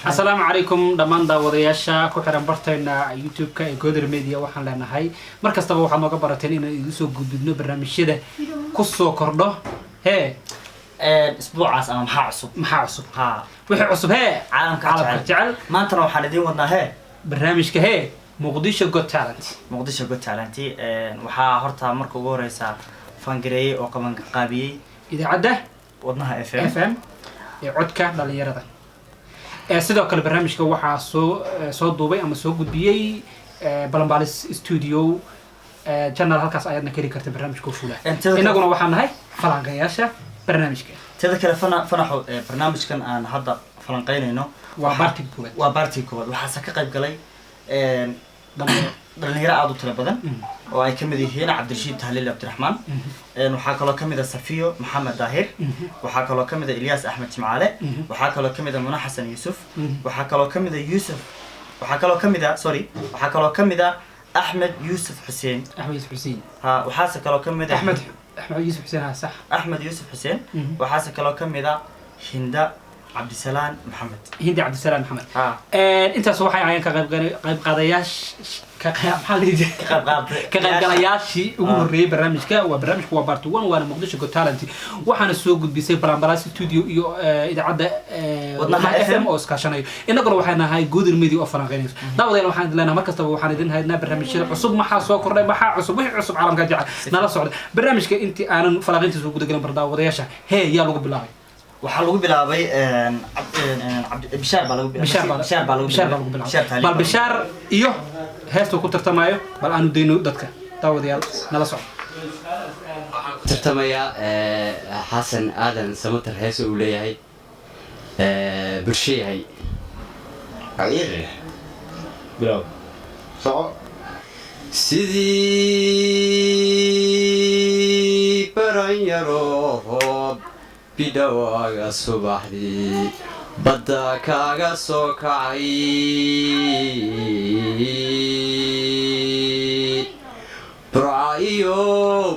السلام عليكم دمان داودياشا ku xiran bartayna YouTube-ka ee Goodir Media waxaan leenahay markastaba waxaad nooga barateen in ay soo gudbino barnaamijyada ku soo kordho اسبوعaas ama maxaa cusub wixii cusub caalamka jecel maanta waxaan idin wadnaa barnaamijka Muqdisho Got Talent waxaa horta marka ugu horeysa fangareeyay oo qaban qaabiyay idaacada wadnaha FM ee codka dhalinyarada sidoo kale barnaamijka waxaa soo duubay ama soo gudbiyay Balanbaalis Studio channel halkaas ayaadna kari kartaa barnaamijka fuula inaguna waxaan nahay falanqeeyaasha barnaamijka tada kale fanaxo barnaamijkan aan hadda falanqeynayno waa baartii koowaad waxaa ka qayb galay dhalinyaro aad u tiro badan oo ay kamid yihiin Cabdirashiid Tahlil Abdiraxmaan waxaa kaloo kamid ah Safiyo Maxamed Daahir waxaa kaloo kamid ah Ilyas Axmed Jimcaale waxaa kaloo kamid ah Muna Xasan Yuusuf waxaa kaloo kamid ah Yuusuf waxaa kaloo kamid ah Axmed Yuusuf Xuseen waxaa kaloo kamid ah Axmed Yuusuf Xuseen صح أحمد يوسف حسين وحاسة كلو كميدا هند عبد السلام محمد أنت سوحي عين كقيب قضاياش كقيب قضاياشي ومري برنامجك وبرنامجك وبارتوان وأنا مقدش Got Talent وحنا السوق بيصير Balanbaalis استوديو إذا عدا ودنا FM أو سكاشناي إن قالوا وحنا هاي Goodir Media أوفرنا غيرنا داود يلا وحنا لنا مركز تبغى وحنا دين هاي برنامج عصب ما حاسوا كوري ما عصب وح عصب عالم كجع نلا صعد برنامجك أنت أنا فلاقين تسوق دقنا برداود ياشا هي يلا قبل waxaa lagu bilaabay Bishaar Bishaar iyo heesto ku tartamayo bal aanu deyno dadka daawadayaal nala socdo tartamaya Xasan Aadan Samatar heeso uu leeyahay bulshayahay bilaw sidii baranyaro bidawaaga subaxdii badda kaaga soo kacay burca iyo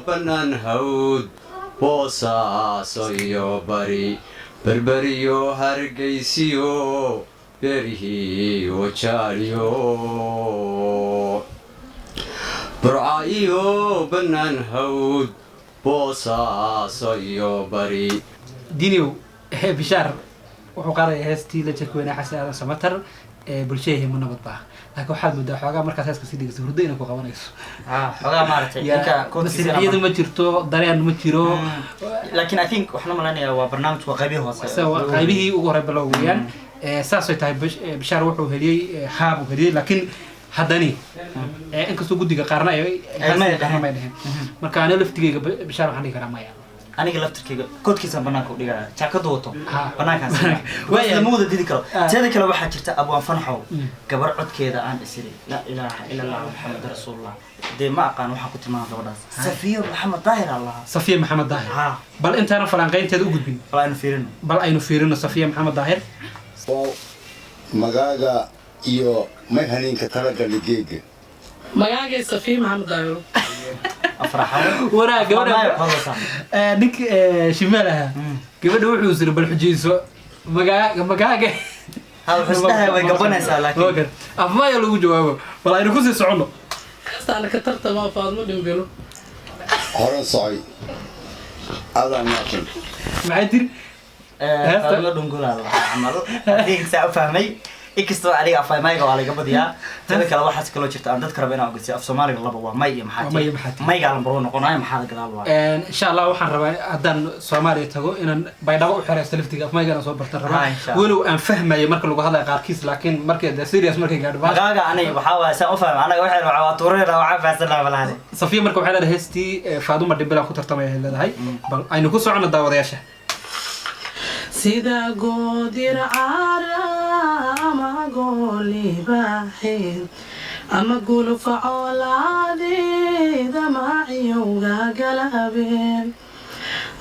bannaan hawd boosaaso iyo bari berberiyo hargeysiyo beerihii wajaaliyo burca iyo bannaan hawd boosaaso iyo bari دينيو بشار وحقارة هستي لجكونا حسن هذا سمتر بالشيء من نبضه لكن واحد مدة حاجة مركز هسك سيدي زهردين أكو قوانيس حاجة مارتي إنك كنت سيدي ما جرتو داريان ما جرو لكن I think وإحنا ملاني وبرنامج وقابيه هو سوا قابيه وقرب بلويان ساسو تاي بشار وحو هدي حاب وهدي لكن هداني إنك سو جودي قارنا ما يدهن مركانه لفتيجي بشار عندي كرامية aniga laftirkeyga koodkiisa banaanka u dhigaa jaakada wato banaankaas waa mooda didi karo teeda kale waxaa jirta abwaan fanxow gabar codkeeda aan isiri la ilaaha illa allah muhammad rasuulullah de ma aqaan waxa ku timaada gabadhaas Safiyo Maxamed Daahir allah Safiyo Maxamed Daahir bal intaana falanqeynteeda u gudbin bal aynu fiirino Safiyo Maxamed Daahir magaaga iyo mahaninka talaga ligeega magaaga Safiyo Maxamed Daahir ورا قبل نك شمالها قبل وحوي يصير بالحجيزو مجاجة هذا حسنها ويقبلنا سالك أما يلو جوابه والله إنه كوسي سعونه أنا كترت ما فاضل نقوله هرا صعي هذا ناقل معدير هذا نقول الله عمل هذيك ساعة فهمي إكسترا عليك أفاي مايجا على قبضيها تذكر الله حاسس كله شفت أنا تذكر بينا وقلت أف سومالي الله بوا ماي محاتي ماي قال برونو قناي محاد قال الله إن شاء الله وحن ربا هدان سومالي تجو إن بيداو حرس تلفتي أف ماي قال صوب برتربا ولو أن فهم أي مركل وهذا قاركيس لكن مركل ده سيريس مركل قاعد بقى أنا بحاول سأفهم أنا واحد وعطوري وعارف أسلا ولا هذا صفية مركل وحنا هستي فادو مدبلا خطر تماي هلا هاي بل أي نقص عنا الدعوة ياشا سيدا قدر ما قولي باحين أما قولوا فعولادي دماعي وقلبين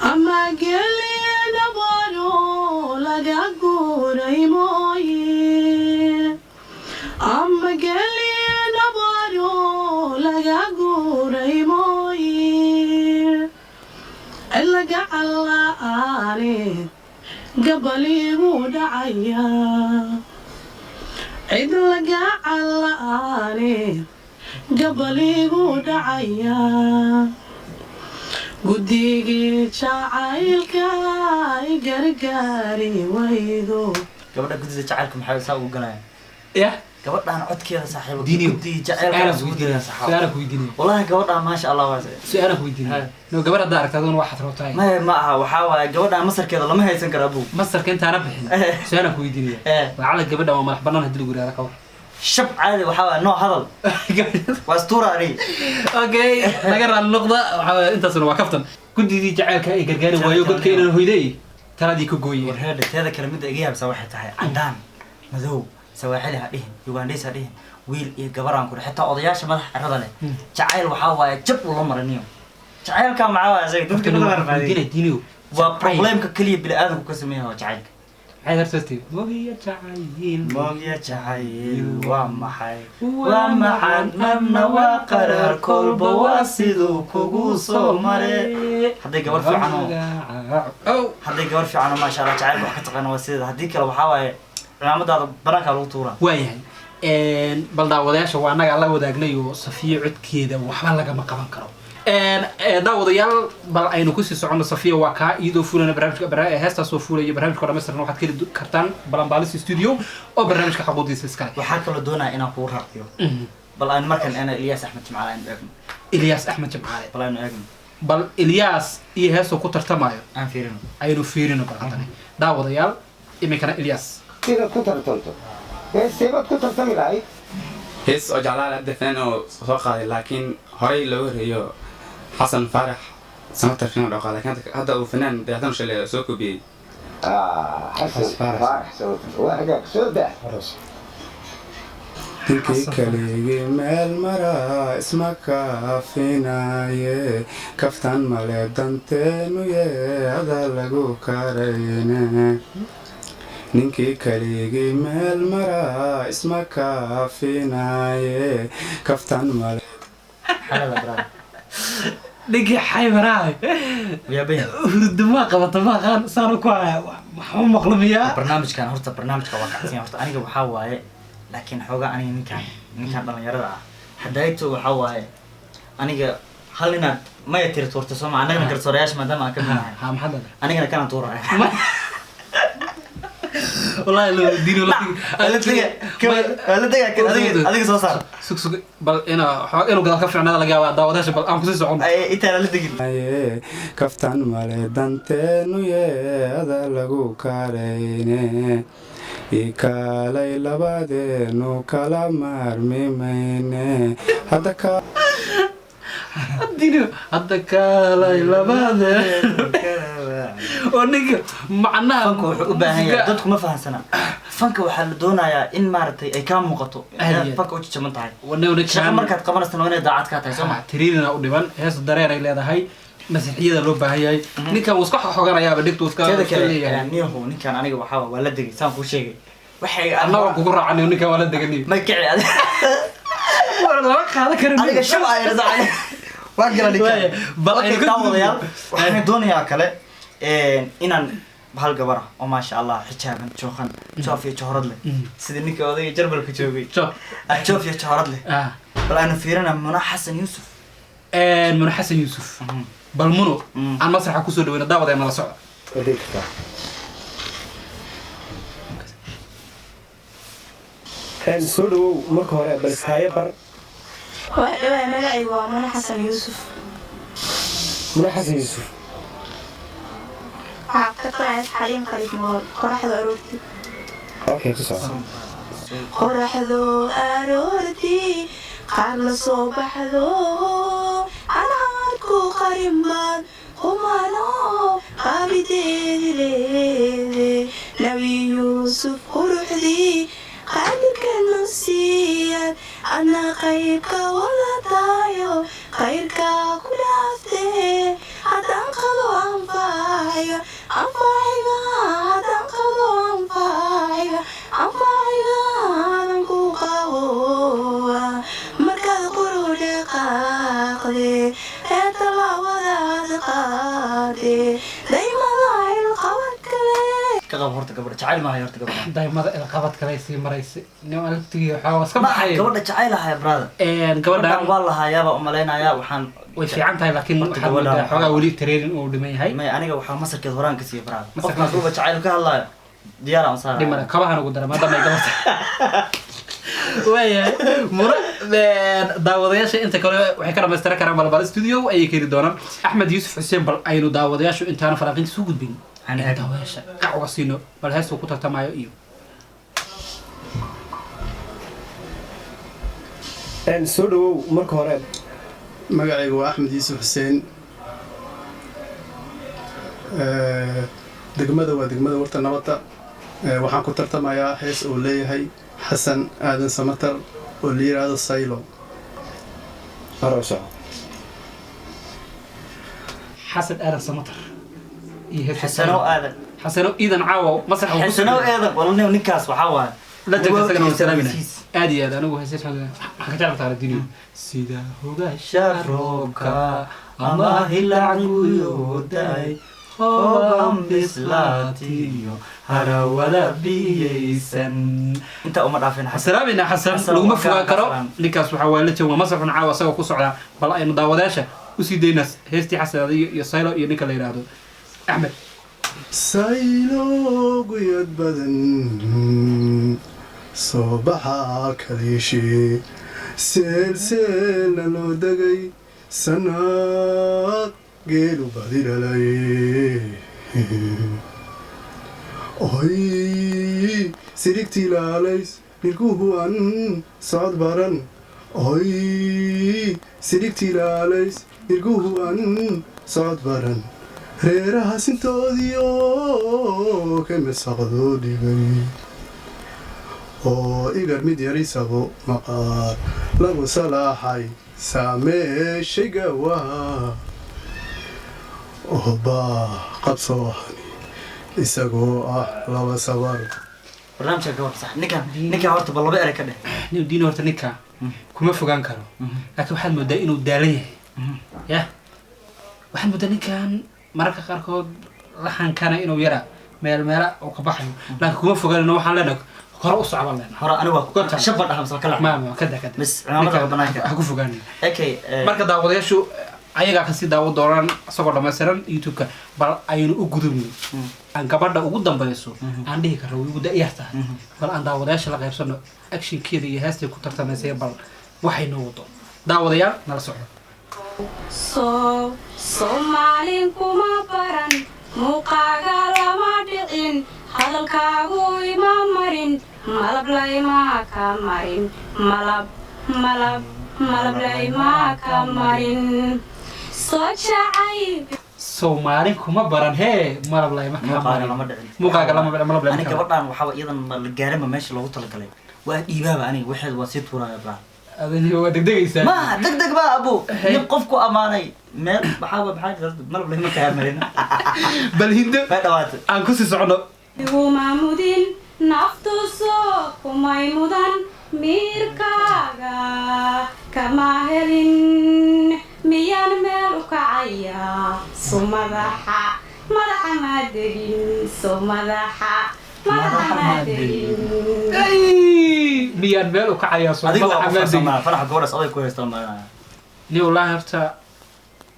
أما قلي نبالو لقا قوري موي أما قلي نبالو لقا قوري موي إلا قعلا آني قبلي ودعيا cid laga calaane gabaligu dhacaya guddigii jacaylka ay gargaari waydo gabadha gudida jacaylka maxay saa ugu galayaan يا gabadhaan codkeeda saaxiibo دينيو gudii jacaylka isku dilayaan saxaabo سؤالك ويديني wallahi gabadhaan maasha Allah waa سؤالك ويديني لو قبل دارك تظن واحد روتاي ma aha waxa waaye gabadhaan masarkeeda lama haysan karo abu مصر كنت انا بحين سؤالك ويديني وعلى قبل ما ملح بنان هدي لغوري هذا كور shab caadi waxa waaye noo hadal waa astuura ani اوكي نقرا النقطه انت سنه كابتن كنت دي جعلك اي غرغاري وايو قد كاين هويدي ترى دي كغوي warheeda teeda kale mid iga yaabsa waxay tahay cadaan madow sawaaxili ha dhihin Ugandese ha dhihin wiil iyo gabaraan ku xitaa odayaasha madax cirada leh jacayl waxa waaye jab loo maraniyo jacaylka maxaa waaye dadka la marfaadin دينيو waa problemka kaliya bil aadamku ka sameeyo jacaylka هاي هرتي موهي تعايل moogiya jacayl waa maxay waa maxan marna waa qarar kolba waa siduu kugu soo mare haday gabar fiican او haday gabar fiican ma sha Allah jacaylka wax ka taqaan waa sida hadii kale waxa waaye ciidamadaada banaanka lagu tuura waayahay bal daawadayaasha waa anaga la wadaagnay oo safiyo codkeeda waxba lagama qaban karo daawadayaal bal aynu ku sii socono safiyo waa kaa iyadoo fulana barnaamijka heestaas oo fulaya barnaamijka dhamaystiran waxaad ka heli kartaan balanbaalis studio oo barnaamijka xaquudiisa iskale waxaa kaloo doonaya inaan kugu raaciyo bal aan markan ana Ilyas Axmed Jimcaale aan eegno Ilyas Axmed Jimcaale bal aan eegno bal Ilyas iyo heesoo ku tartamayo aan fiirino aynu fiirino baaqtane daawadayaal iminkana Ilyas sida ku tartanto seebad ku tartami lahayd hees oo jeclaa la dafan oo soo qaaday laakiin horey loo horeeyo xasan faarax samatar finan oo qaaday hadda uu fanaan dayactan shalay soo koobiyay xasan faarax waa hagaag soo daa ninkii kaligii meel mara isma kaafinaye kaftan male danteenu yeeda lagu karayne ninkii kaligii meel mara isma kaafinaye kaftan male xalada brad ninkii xaymaraay yaabay hurduma qabata ma qaan saan ku haya waxa maqlamiyaa barnaamijkan horta barnaamijka waa kacsan horta aniga waxa waaye laakiin xoogaa aniga ninkan dhalinyarada ah hadayto waxa waaye aniga hal inaad ma yatirto horta soo ma anagana garsoorayaasha maadaama aan ka manahay ha maxamed anigana kana tuuraa والله لو دينو لا adiga soo saar سوق بل انا انو قدام كفعنا laga yaabaa daawadaasha bal aan ku sii socon inta la digin kaftan male danteenu yeeda lagu karayne ikaalay labadeenu kala maarmimayne hadda ka دينو هذا كالاي labadeenu ونيجا معناها fanka wuxuu u baahan yahay dadku ma fahansana fanka waxaa la doonayaa in maaragtay ay ka muuqato fanka u jaban tahay shaqo markaad qabanayso waa inay daacad ka tahay soo ma tiriirina u dhiban hees dareen ay leedahay masixiyada loo baahan yahay ninkan uu iska xoganayaa dhigtu iska leeyahay niyahu ninkan aniga waxa waa la degay saan ku sheegay waxay annaga kugu raacay ninkan waa la degay ma kici wala la qaada karin aniga shaba ay raacay waa garan bal ay ka wadayaal waxaan doonayaa kale inaan hal gabar oo ma sha Allah xijaaban jooqan joof iyo joorad leh sida ninka odayga jarbalka joogay joof iyo joorad leh bal aynu fiirina Muna Xasan Yuusuf Muna Xasan Yuusuf bal muno aan masraxa ku soo dhaweena daawada ma la socdo soo dhawow marka hore bal iskaaga bar waa magacaygu waa Muna Xasan Yuusuf Muna Xasan Yuusuf waxaa ka qeexay xaliim qalif mool qoraxda aroorti okay ku soo qoraxda aroorti qaar la soo baxdo anaadku qarimad humano qabideedi leede nabi yuusuf quruxdii qadirka nasiiyad ana qaybka wadatayo qayrka ku dhaaftee haddaan qado anfaciga haddaan qado anfaciga hadan ku qabowa markaad quru dhaqaaqde ee tallaawadaad qaade daymada ilqabad kale qabo horta gabadha jacayl maahay horta gabadha daymada ila qabad kale sii maraysay nin alaftigii waxa iska baxay gabadha jacayl ahay brother gabadha waa lahayaaba u maleynayaa waxaan way fiican tahay laakiin waxa uu xogaa wali training uu dhiman yahay may aniga waxaa masarkeed horaan ka sii brother qofka duuba jacayl ka hadlayo diyaar aan saara dhimana kabahan ugu daray maadaama ay gabadha waya daawadayaasha inta kale waxay ka dhamaystiran karaan balbal studio ayay keeni doonaan Axmed Yuusuf Xuseen bal aynu daawadayaashu intaana faraaqinta soo gudbin daawadayaasha kacuga siino bal heestu ku tartamayo iyo soo dhawow marka hore magacaygu waa Axmed Yuusuf Xuseen degmada waa degmada warta nabadda waxaan ku tartamayaa hees uu leeyahay xasan aadan samatar oo la yiraahdo saylo arosha xasan aadan samatar iyo xasano iidan caawo masrax uu xasano aadan walna ninkaas waxa waa la tagay oo salaamina aad iyo aad anigu heesay waxaan ka jeclahay diiniyo sida hogaasha roobka ama hilaacuyo day oo bislaatiyo harawada biyaysan inta uma dhaafin salaamina xasan laguma fogaan karo ninkaas waxa waa la jooga masraxun caawa asagoo ku socda bal aynu daawadaasha u sii deynaa heestii xasan iyo saylo iyo ninka la yiraahdo Axmed saylo guyad badan soo baxa kaliishi seelseelna loo degay sanad geelu badidhalay oy sirigtii laalays nilkuhu an socod baran oy sirigtii laalays nilkuhu an socod baran reeraha sintoodiyo kemisaqdoo dhigay oo igar mid yarisabo maqaar lagu salaaxay saameeshay gawaa oo baa qabsoo ahni isagoo ah laba sabar barnaamijka gabadha sax ninka horta bal laba eray ka dheh nin diin horta ninka kuma fogaan karo laakiin waxaad moodaa inuu daalan yahay ya waxaad moodaa ninkan mararka qaarkood laxankana inuu yara meela uu ka baxayo laakiin kuma fogaanino waxaan leenahay hore u socban leenahay hore anigu waa shabad ah masal kala maama kada mis ciidamada banaanka ha ku fogaanino okay marka daawadayaashu ayaga ka sii daawo doonaan asagoo dhammaystiran YouTube-ka bal aynu u gudubno aan gabadha ugu dambayso aan dhihi karo way ugu da'yar tahay bal aan daawadayaasha la qaybsano actionkeeda iyo heestay ku tartamaysay bal waxay noo wado daawadayaal nala socdo Soomaalin kuma baran muuqaaga lama dhicin hadalkaagu ima marin malab layma ka marin malab layma ka marin soo jacay Soomaali kuma baran hee malab layma ka marin muuqaaga lama dhicin malab layma aniga gabadhan waxa iyadan la gaarama meesha loogu talagalay waa dhiibaaba aniga waxeed waa si tuuraya baa adani waa degdegaysaa ma degdeg baa abu nin qofku amaanay meel maxaa malab layma ka marin bal hindo bay dhawaatay aan ku sii socdo maamudin naftu soo kumay mudan miirkaaga kama helin miyaan meel u kacaya sumadaxa madaxa maadegin sumadaxa miyaan meel u kacaya faraxa gabadhaas aday ku haystaan marinaya ni wallaahi horta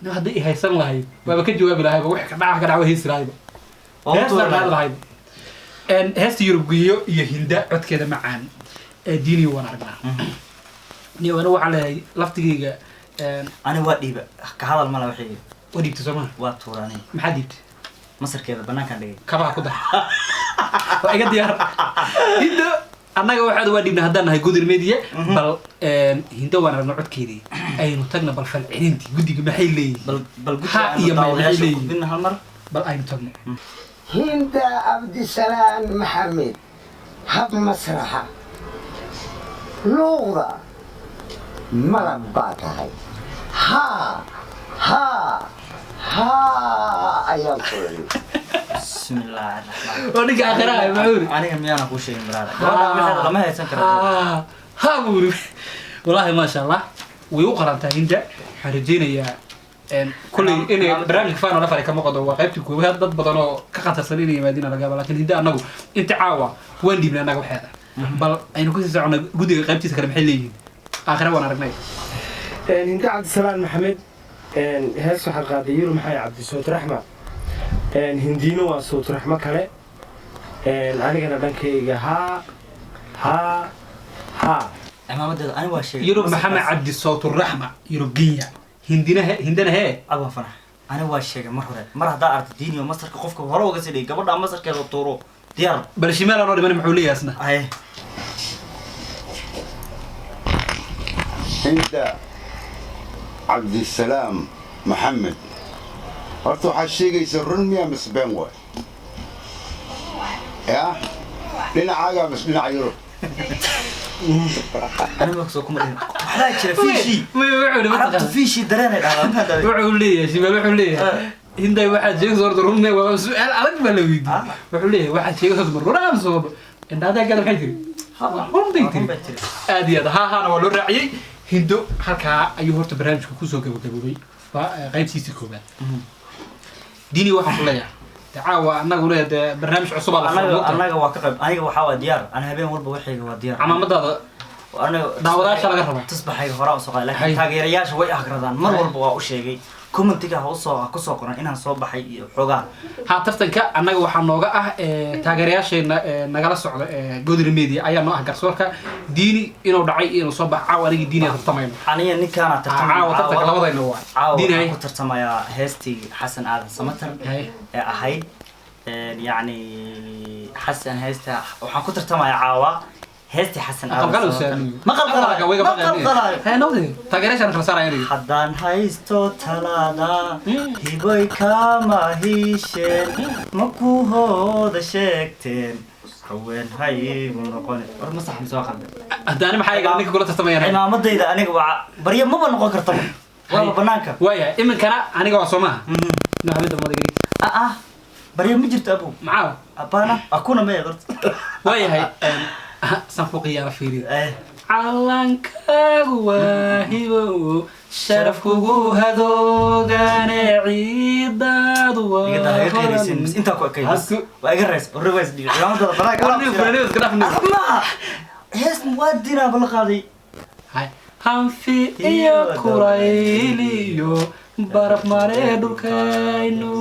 nin haddii i haysan lahayd waaba ka jawaabi lahayba wix ka dhaca haysi lahayba heestaan qaadi lahayba heesta yurubgiyo iyo hinda codkeeda macaan ee diiniyo waan aragnaa ni wana waxaan leeyahay laftigayga ani waa dhiiba ka hadal mala waxay waa dhiibtay soo maha waa tuurani maxaa dhiibtay masarkeeda banaankaan dhigay kabaha ku dar waa iga diyaar hinda annaga waxaad waa dhiibna haddaan nahay gudir media bal hinda waan aragna codkeedii aynu tagna bal falcelintii guddiga maxay leeyihiin bal ha iyo maxay leeyihiin gudbina hal mar bal aynu tagno hinda cabdisalaam maxamed hab masraxa luuqda malab baa tahay ayaan ku iri bismillaahi raxmaan oo ninka aakhiraha maxuuri aniga miyaana kuu sheegin baraada gabadha lama haysan karo ha buuri wallaahi maasha allah way u qalantaa hinda waxaan rajaynayaa كل إني برامج فان ولا فرق كم قدر وقيبتك وهذا ضد بدنه كخطسلين يمدينا لقى لكن هدا أنه أنت عاوة وين دي بلنا هذا بل أنا كنت سأعنا جودي قيبتي سكر محلي آخر وانا رجناي هند عبد السلام محمد هسه حق ديرو محي عبد صوت رحمة هندينو وصوت رحمة كله أنا كنا بنكي ها عمامة أنا واشيء يروب محمد عبد الصوت الرحمة يروب جيا هندنا هي أبغى فرح أنا واشيء مرة دارت الدنيا ومصر كخوفك وهرو قصدي قبل عن مصر كذا طورو ديار بل شمال أنا من محولية أصلا هاي انت عبد السلام محمد horta waxaa sheegaysa run miyaa mise been waay ya dhinacaagaa mise dhinaca yurub أنا ما أقصد كم حلا كذا في شيء ما عرفت في شيء دراني هذا محولية شمال محولية هندي واحد شيء صورت رمي وسؤال على ما لويد محولية واحد شيء صورت رمي صوب إن هذا قال محيطي هم بيتي أدي هذا ها أنا ولا رأيي هندو هكا أيوه هرت برامج كوسو كبوبي فغيب سيسي كوبان ديني واحد ولا تعاوى أنا أقول هذا برنامج عصب على أنا واقف أنا وحاول ديار أنا هبين وربا وحي هو ديار عمام هذا وأنا داوداش على قربه تصبح هي هراء صغير لكن تاجرياش ويا أقردان مر وربا وشيء كم تيجي هوصا كوسا قرن إنها صوب حي حوجا هاتفتن كا أنا وحنوجا تاجرياش نجلا صعد جودر ميديا أيام نوع كرسورك ديني إنه دعي إنه صوب عواري ديني تطمئن أنا يعني كانت عاوة تفتك لا وضع إنه ديني هاي كنت تسمى هستي حسن آدم سمتر هاي يعني حسن هسته وحن كنت تسمى عاوة هستي حسن قالوا ما قال هاي نودي تاجريش أنا خلصنا يعني حدان هايستو تلانا هيبوي كاما هيشين مكو هذا شكتين هوين هاي ونقول ورمصح مساخن هذا أنا محايق أنك كلها تستمعين أنا ما مضي إذا أنا بريء ما بنقول كرتم والله بناك ويا إما كنا أنا قاعد أسمعها نعم هذا ما دقيق بريء مجرت أبو معاه أبانا أكون ما يقدر ويا هاي sanfuqiya la fiiriyo calankagu waahibo sharafkugu hadoogane ciidadu inta ku ekay waa iga rees rees dhigo ciidamada banaanka hees muwaadina bal qaaday hay hanfi iyo kurayliyo baraf mare dhulkaynu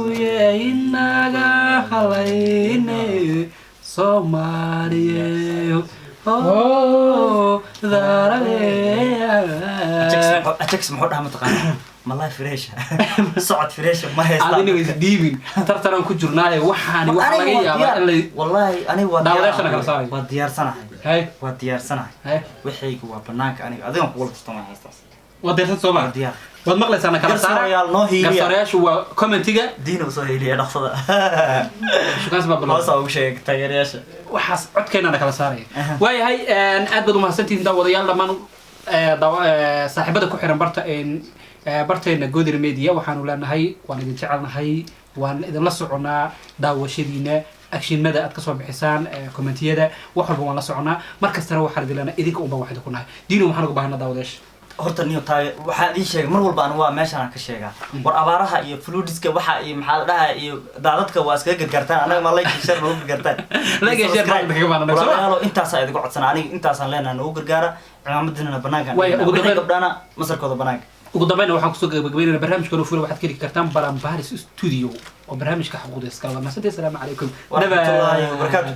inaga halayne Somaliye oh أتكس محورها متقنع والله فريشة صعد فريشة ما هي عادي نبي ديبين ترى كجرناه وحاني وحلاقي والله أنا وديار وديار سنة هاي وديار سنة وحيك وبناك أنا أذيهم قولت استمع هيستاس وديار سوما وديار والمقلة أنا كرسارة كرسارياش وكومنتيجا دينو صهيلي أنا خذ شو كان سبب الله صاوي شيء تغيريش وحاس عد كنا أنا كرسارة واي هاي أدبدو مهسنتين دا وضيال لما صاحبة كحيران برتين جودر ميديا وحنو لنا هاي وأنا جعلنا هاي وأنا إذا لصقنا داوشيدينا أكشن مدى أتكسر بحسان كومنتيدا وحرب ولا صعنا مركز ترى وحرد لنا إذيك أوبا واحد كنا دينو محنو بهنا داودش horta niyo taay waxa ii sheegay mar walba aan waa meeshan ka sheegaa war abaaraha iyo fluidiska waxa ay maxaa dhaha iyo daadadka waa iska gargartaan anaga ma like share loo gargartaan like share baa kaga baanan soo walaalo intaas ay idigu codsan aniga intaas aan leenahay oo gargaara cimaamadina banaanka ugu gabdhana masarkooda banaanka ugu dambeyn waxaan ku soo gabagabeynaa barnaamijka oo fuul waxaad kali kartaan Barambaris Studio oo barnaamijka xuquuqda iska lama saddex salaam alaykum wa rahmatullahi wa barakatuh